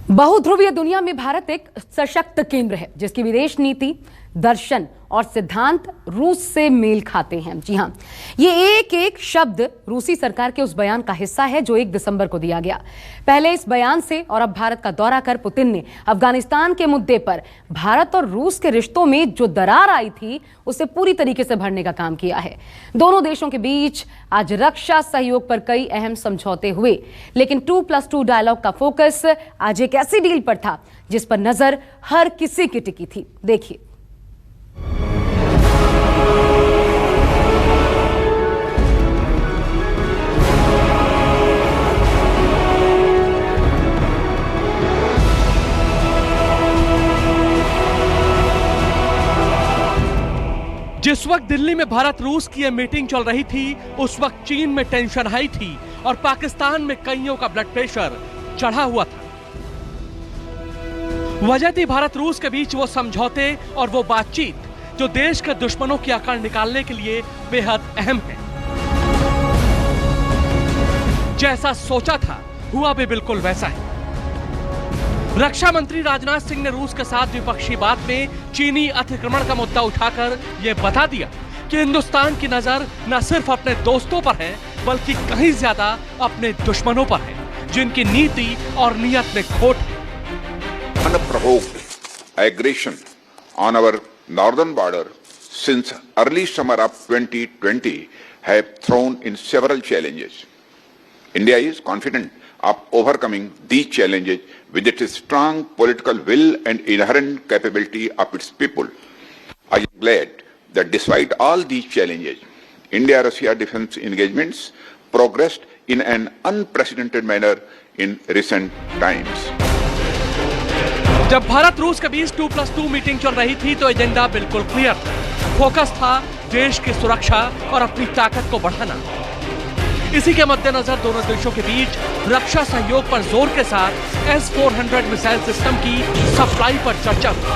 बहुध्रुवीय दुनिया में भारत एक सशक्त केंद्र है जिसकी विदेश नीति, दर्शन और सिद्धांत रूस से मेल खाते हैं। जी हां, ये एक एक शब्द रूसी सरकार के उस बयान का हिस्सा है जो 1 दिसंबर को दिया गया। पहले इस बयान से और अब भारत का दौरा कर पुतिन ने अफगानिस्तान के मुद्दे पर भारत और रूस के रिश्तों में जो दरार आई थी उसे पूरी तरीके से भरने का काम किया है। दोनों देशों के बीच आज रक्षा सहयोग पर कई अहम समझौते हुए, लेकिन 2+2 डायलॉग का फोकस आज एक ऐसी डील पर था जिस पर नजर हर किसी की टिकी थी। देखिए। जिस वक्त दिल्ली में भारत रूस की यह मीटिंग चल रही थी, उस वक्त चीन में टेंशन हाई थी और पाकिस्तान में कईयों का ब्लड प्रेशर चढ़ा हुआ था। वजह थी भारत रूस के बीच वो समझौते और वो बातचीत जो देश के दुश्मनों की अकड़ निकालने के लिए बेहद अहम है। जैसा सोचा था हुआ भी बिल्कुल वैसा है। रक्षा मंत्री राजनाथ सिंह ने रूस के साथ द्विपक्षीय बात में चीनी अतिक्रमण का मुद्दा उठाकर यह बता दिया कि हिंदुस्तान की नजर न सिर्फ अपने दोस्तों पर है बल्कि कहीं ज्यादा अपने दुश्मनों पर है जिनकी नीति और नीयत में खोट है। Unprovoked aggression on our northern border since early summer of 2020 have thrown in several challenges. India is confident of overcoming these challenges with its strong political will and inherent capability of its people. I am glad that despite all these challenges, India-Russia defense engagements progressed in an unprecedented manner in recent times. जब भारत रूस के बीच 2+2 meeting चल रही थी तो agenda बिल्कुल clear था। Focus था देश की सुरक्षा और अपनी ताकत को बढ़ाना। इसी के मद्देनजर दोनों देशों के बीच रक्षा सहयोग पर जोर के साथ S-400 मिसाइल सिस्टम की सप्लाई पर चर्चा हुई।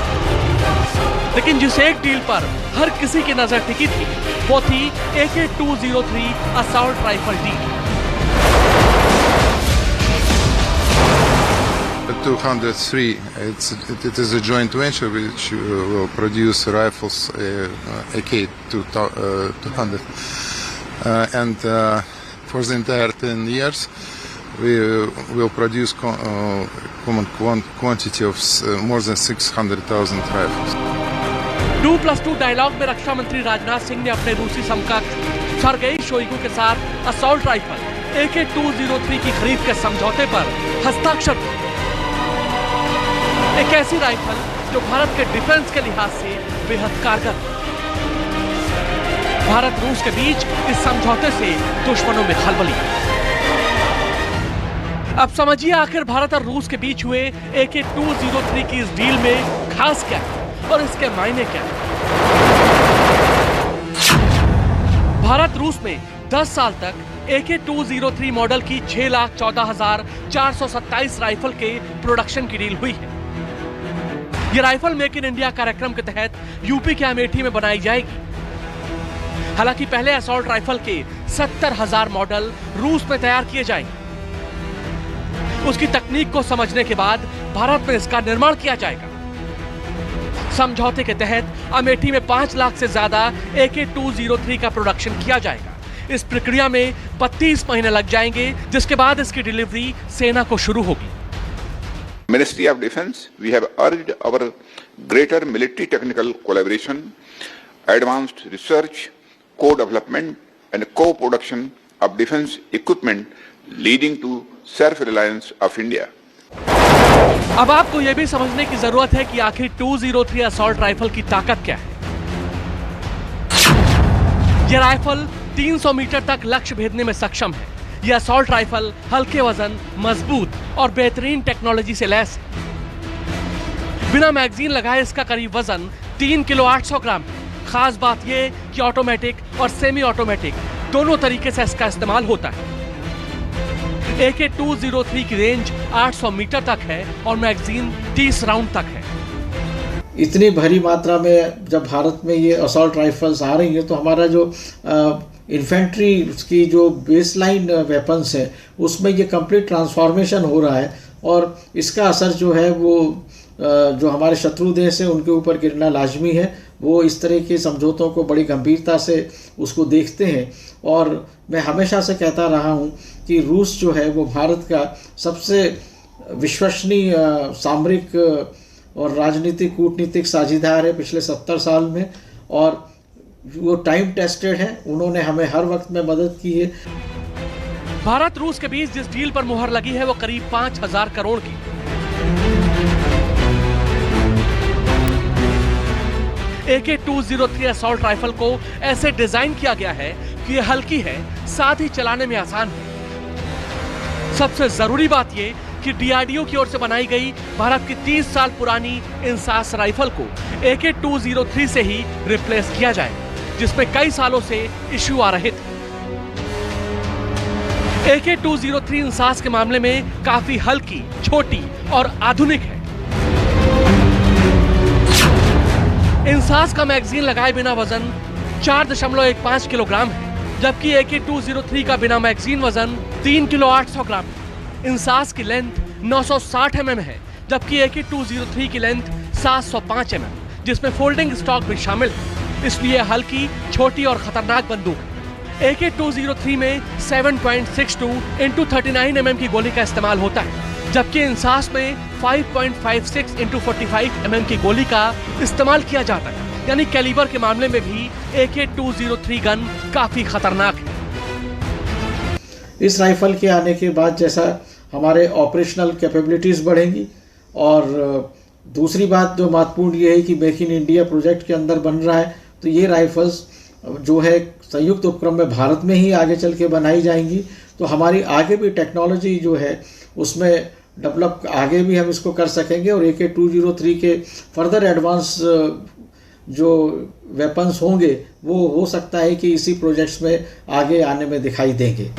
लेकिन जिस एक डील पर हर किसी की नजर टिकी थी वो थी AK-203 assault rifle deal. 203, it is a joint venture which will produce rifles AK-200 and for the entire 10 years we will produce common quantity of more than 600,000 rifles. 2+2 dialogue में रक्षा मंत्री राजनाथ सिंह ने अपने रूसी समकक्ष सर्गेई शोइगु के साथ assault rifle AK-203 की खरीद के समझौते पर हस्ताक्षर किए। एक ऐसी राइफल जो भारत के डिफेंस के लिहाज से बेहद कारगर है। भारत रूस के बीच इस समझौते से दुश्मनों में खलबली। अब समझिए आखिर भारत और रूस के बीच हुए AK-203 की इस डील में खास क्या है और इसके मायने क्या है। भारत रूस में 10 साल तक AK-203 मॉडल की 6,14,427 राइफल के प्रोडक्शन की डील हुई है। ये राइफल मेक इन इंडिया कार्यक्रम के तहत यूपी के अमेठी में बनाई जाएगी। हालांकि पहले असॉल्ट राइफल के 70,000 मॉडल रूस में तैयार किए जाएंगे। उसकी तकनीक को समझने के बाद भारत में इसका निर्माण किया जाएगा। समझौते के तहत अमेठी में 5 लाख से ज्यादा AK-203 का प्रोडक्शन किया जाएगा। इस प्रक्रिया में 32 महीने लग जाएंगे, जिसके बाद इसकी डिलीवरी सेना को शुरू होगी। Ministry of Defense, we have urged our greater military technical collaboration, advanced research, co-development and co-production of defense equipment leading to self-reliance of India. अब आपको यह भी समझने की जरूरत है कि आखिर 203 असॉल्ट राइफल की ताकत क्या है। यह राइफल 300 मीटर तक लक्ष्य भेदने में सक्षम है। यह असॉल्ट राइफल हल्के वजन, मजबूत और बेहतरीन टेक्नोलॉजी से लैस है। बिना मैगजीन लगाए इसका करीब वजन 3 किलो 800 ग्राम है। खास बात यह कि ऑटोमेटिक और सेमी ऑटोमेटिक दोनों तरीके से इसका इस्तेमाल होता है। AK-203 की रेंज 800 मीटर तक है और मैगजीन 30 राउंड तक है। इतनी भारी मात्रा में जब भारत में ये असॉल्ट राइफल्स आ रही है तो हमारा जो इन्फेंट्री की जो बेसलाइन वेपन्स है उसमें ये कंप्लीट ट्रांसफॉर्मेशन हो रहा है। और इसका असर जो है वो जो हमारे शत्रु देश है उनके ऊपर गिरना लाजमी है। वो इस तरह के समझौतों को बड़ी गंभीरता से उसको देखते हैं और मैं हमेशा से कहता रहा हूँ कि रूस जो है वो भारत का सबसे विश्वसनीय सामरिक और राजनीतिक कूटनीतिक साझेदार है पिछले 70 साल में, और वो टाइम टेस्टेड है। उन्होंने हमें हर वक्त में मदद की है। भारत रूस के बीच जिस डील पर मुहर लगी है वो करीब 5,000 करोड़ की। AK-203 असॉल्ट राइफल को ऐसे डिजाइन किया गया है कि ये हल्की है, साथ ही चलाने में आसान है। सबसे जरूरी बात ये कि DRDO की ओर से बनाई गई भारत की 30 साल पुरानी इंसास राइफल को AK-203 से ही रिप्लेस किया जाए, जिसमें कई सालों से इश्यू आ रहे थे। AK-203 इंसास के मामले में काफी हल्की, छोटी और आधुनिक है। इंसास का मैगजीन लगाए बिना वजन 4.15 किलोग्राम है, जबकि AK-203 का बिना मैगजीन वजन 3 किलो 800 ग्राम है। इंसास की लेंथ 960 mm है, जबकि AK-203 की लेंथ 705 mm, जिसमें फोल्डिंग स्टॉक भी शामिल है। इसलिए हल्की, छोटी और खतरनाक बंदूक है। AK-203 में 7.62 × 39 mm की गोली का इस्तेमाल होता है, जबकि इंसास में 5.56 × 45 mm की गोली का इस्तेमाल किया जाता है। यानी कैलिबर के मामले में भी AK-203 गन काफी खतरनाक है। इस राइफल के आने के बाद जैसा हमारे ऑपरेशनल कैपेबिलिटीज़ बढ़ेंगी, और दूसरी बात जो महत्वपूर्ण ये है कि मेक इन इंडिया प्रोजेक्ट के अंदर बन रहा है, तो ये राइफल्स जो है संयुक्त उपक्रम में भारत में ही आगे चल के बनाई जाएंगी। तो हमारी आगे भी टेक्नोलॉजी जो है उसमें डेवलप आगे भी हम इसको कर सकेंगे, और AK-203 के फर्दर एडवांस जो वेपन्स होंगे वो हो सकता है कि इसी प्रोजेक्ट्स में आगे आने में दिखाई देंगे।